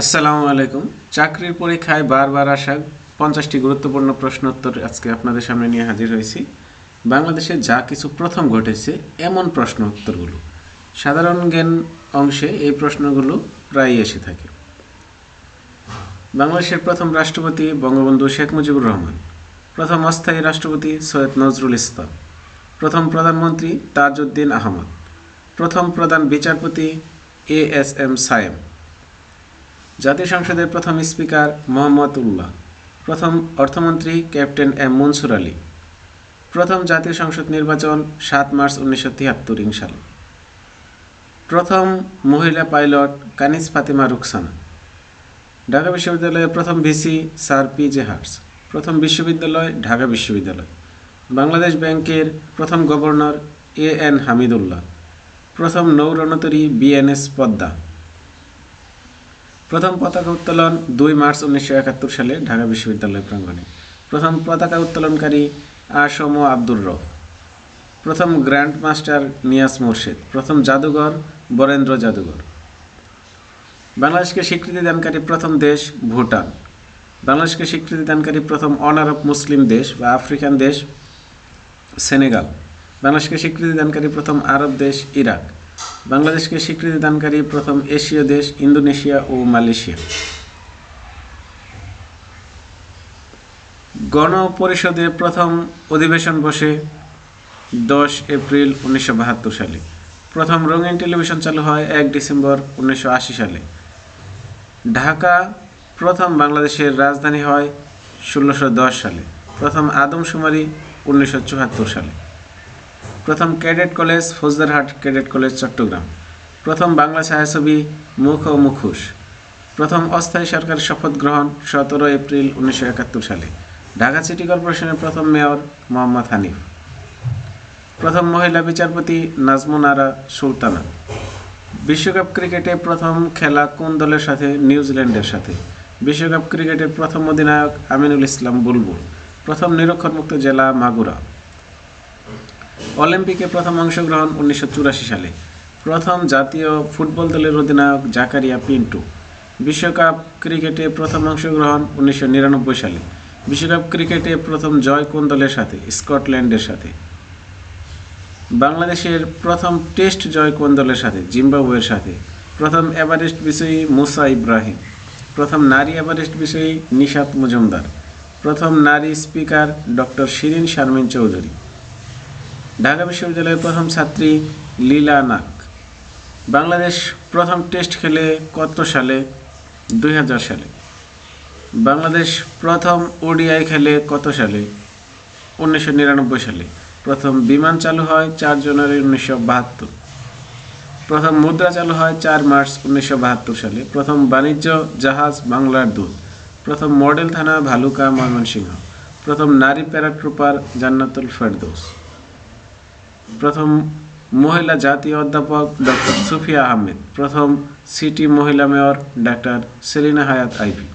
আসসালামু আলাইকুম। চাকরির পরীক্ষায় বারবার আসা 50টি গুরুত্বপূর্ণ প্রশ্ন উত্তর আজকে আপনাদের সামনে নিয়ে হাজির হয়েছি। বাংলাদেশে যা কিছু প্রথম ঘটেছে এমন প্রশ্ন উত্তরগুলো। সাধারণ জ্ঞান অংশে এই প্রশ্নগুলো প্রায়ই এসে থাকে। বাংলাদেশের প্রথম রাষ্ট্রপতি বঙ্গবন্ধু শেখ মুজিবুর রহমান, প্রথম অস্থায়ী রাষ্ট্রপতি সৈয়দ নজরুল ইসলাম, প্রথম প্রধানমন্ত্রী তাজউদ্দিন আহমদ, প্রথম প্রধান বিচারপতি এএসএম সায়েম, জাতীয় সংসদের প্রথম স্পিকার মোহাম্মদ উল্লাহ, প্রথম অর্থমন্ত্রী ক্যাপ্টেন এম মনসুর আলী, প্রথম জাতীয় সংসদ নির্বাচন 7 মার্চ 1973 সালে, প্রথম মহিলা পাইলট কানিজ ফাতেমা রুকসানা, ঢাকা বিশ্ববিদ্যালয়ের প্রথম ভিসি স্যার পি.জে হার্টস, প্রথম বিশ্ববিদ্যালয় ঢাকা বিশ্ববিদ্যালয়, বাংলাদেশ ব্যাংকের প্রথম গভর্নর এ.এন. হামিদুল্লাহ, প্রথম নৌরণতরী বিএনএস পদ্মা, প্রথম পতাকা উত্তোলন 2 মার্চ 1971 সালে ঢাকা বিশ্ববিদ্যালয় প্রাঙ্গণে, প্রথম পতাকা উত্তোলনকারী আসম আব্দুর রব, প্রথম গ্র্যান্ড মাস্টার নিয়াজ মোরশেদ, প্রথম জাদুঘর বরেন্দ্র জাদুঘর। বাংলাদেশকে স্বীকৃতি দানকারী প্রথম দেশ ভুটান, বাংলাদেশকে স্বীকৃতি দানকারী প্রথম অনারব মুসলিম দেশ বা আফ্রিকান দেশ সেনেগাল, বাংলাদেশকে স্বীকৃতি দানকারী প্রথম আরব দেশ ইরাক, বাংলাদেশকে স্বীকৃতি দানকারী প্রথম এশীয় দেশ ইন্দোনেশিয়া ও মালয়েশিয়া। গণপরিষদের প্রথম অধিবেশন বসে 10 এপ্রিল 1972 সালে, প্রথম রঙিন টেলিভিশন চালু হয় 1 ডিসেম্বর 1980 সালে, ঢাকা প্রথম বাংলাদেশের রাজধানী হয় 1610 সালে, প্রথম আদমশুমারি 1974 সালে, প্রথম cadet college Faujdarhat cadet college Chittagong, প্রথম বাংলা ছায়াছবি মুখ ও মুখোশ, প্রথম অস্থায়ী সরকারের শপথ গ্রহণ 17 এপ্রিল 1971 সালে, ঢাকা সিটি কর্পোরেশনের প্রথম মেয়র মোহাম্মদ হানিফ, প্রথম মহিলা বিচারপতি নাজমুন আরা সুলতানা, বিশ্বকাপ ক্রিকেটে প্রথম খেলা কোন দলের সাথে? নিউজিল্যান্ডের সাথে, বিশ্বকাপ ক্রিকেটের প্রথম অধিনায়ক আমিনুল ইসলাম বুলবুল, প্রথম নিরক্ষরমুক্ত জেলা মাগুরা, অলিম্পিকে প্রথম অংশগ্রহণ 1984 সালে, প্রথম জাতীয় ফুটবল দলের অধিনায়ক জাকারিয়া পিন্টু, বিশ্বকাপ ক্রিকেটে প্রথম অংশগ্রহণ 1999 সালে, বিশ্বকাপ ক্রিকেটে প্রথম জয় কোন দলের সাথে? স্কটল্যান্ডের সাথে, বাংলাদেশের প্রথম টেস্ট জয় কোন দলের সাথে? জিম্বাবুয়ের সাথে, প্রথম এভারেস্ট বিজয়ী মুসা ইব্রাহিম, প্রথম নারী এভারেস্ট বিজয়ী নিশাত মজুমদার, প্রথম নারী স্পিকার ডক্টর শিরিন শারমিন চৌধুরী, ঢাকা বিশ্ববিদ্যালয়ের প্রথম ছাত্রী লীলা নাগ, বাংলাদেশ প্রথম টেস্ট খেলে কত সালে? 2000 সালে, বাংলাদেশ প্রথম ওডিআই খেলে কত সালে? 1999 সালে, প্রথম বিমান চালু হয় 4 জানুয়ারি 1972, প্রথম মুদ্রা চালু হয় 4 মার্চ 1972 সালে, প্রথম বাণিজ্য জাহাজ বাংলার দুধ, প্রথম মডেল থানা ভালুকা ময়মনসিংহ, প্রথম নারী প্যারাট্রুপার জান্নাতুল ফেরদৌস, প্রথম মহিলা জাতীয় অধ্যাপক ডক্টর সুফিয়া আহমেদ, প্রথম সিটি মহিলা মেয়র ডাক্তার সেলিনা হায়াত আইভি।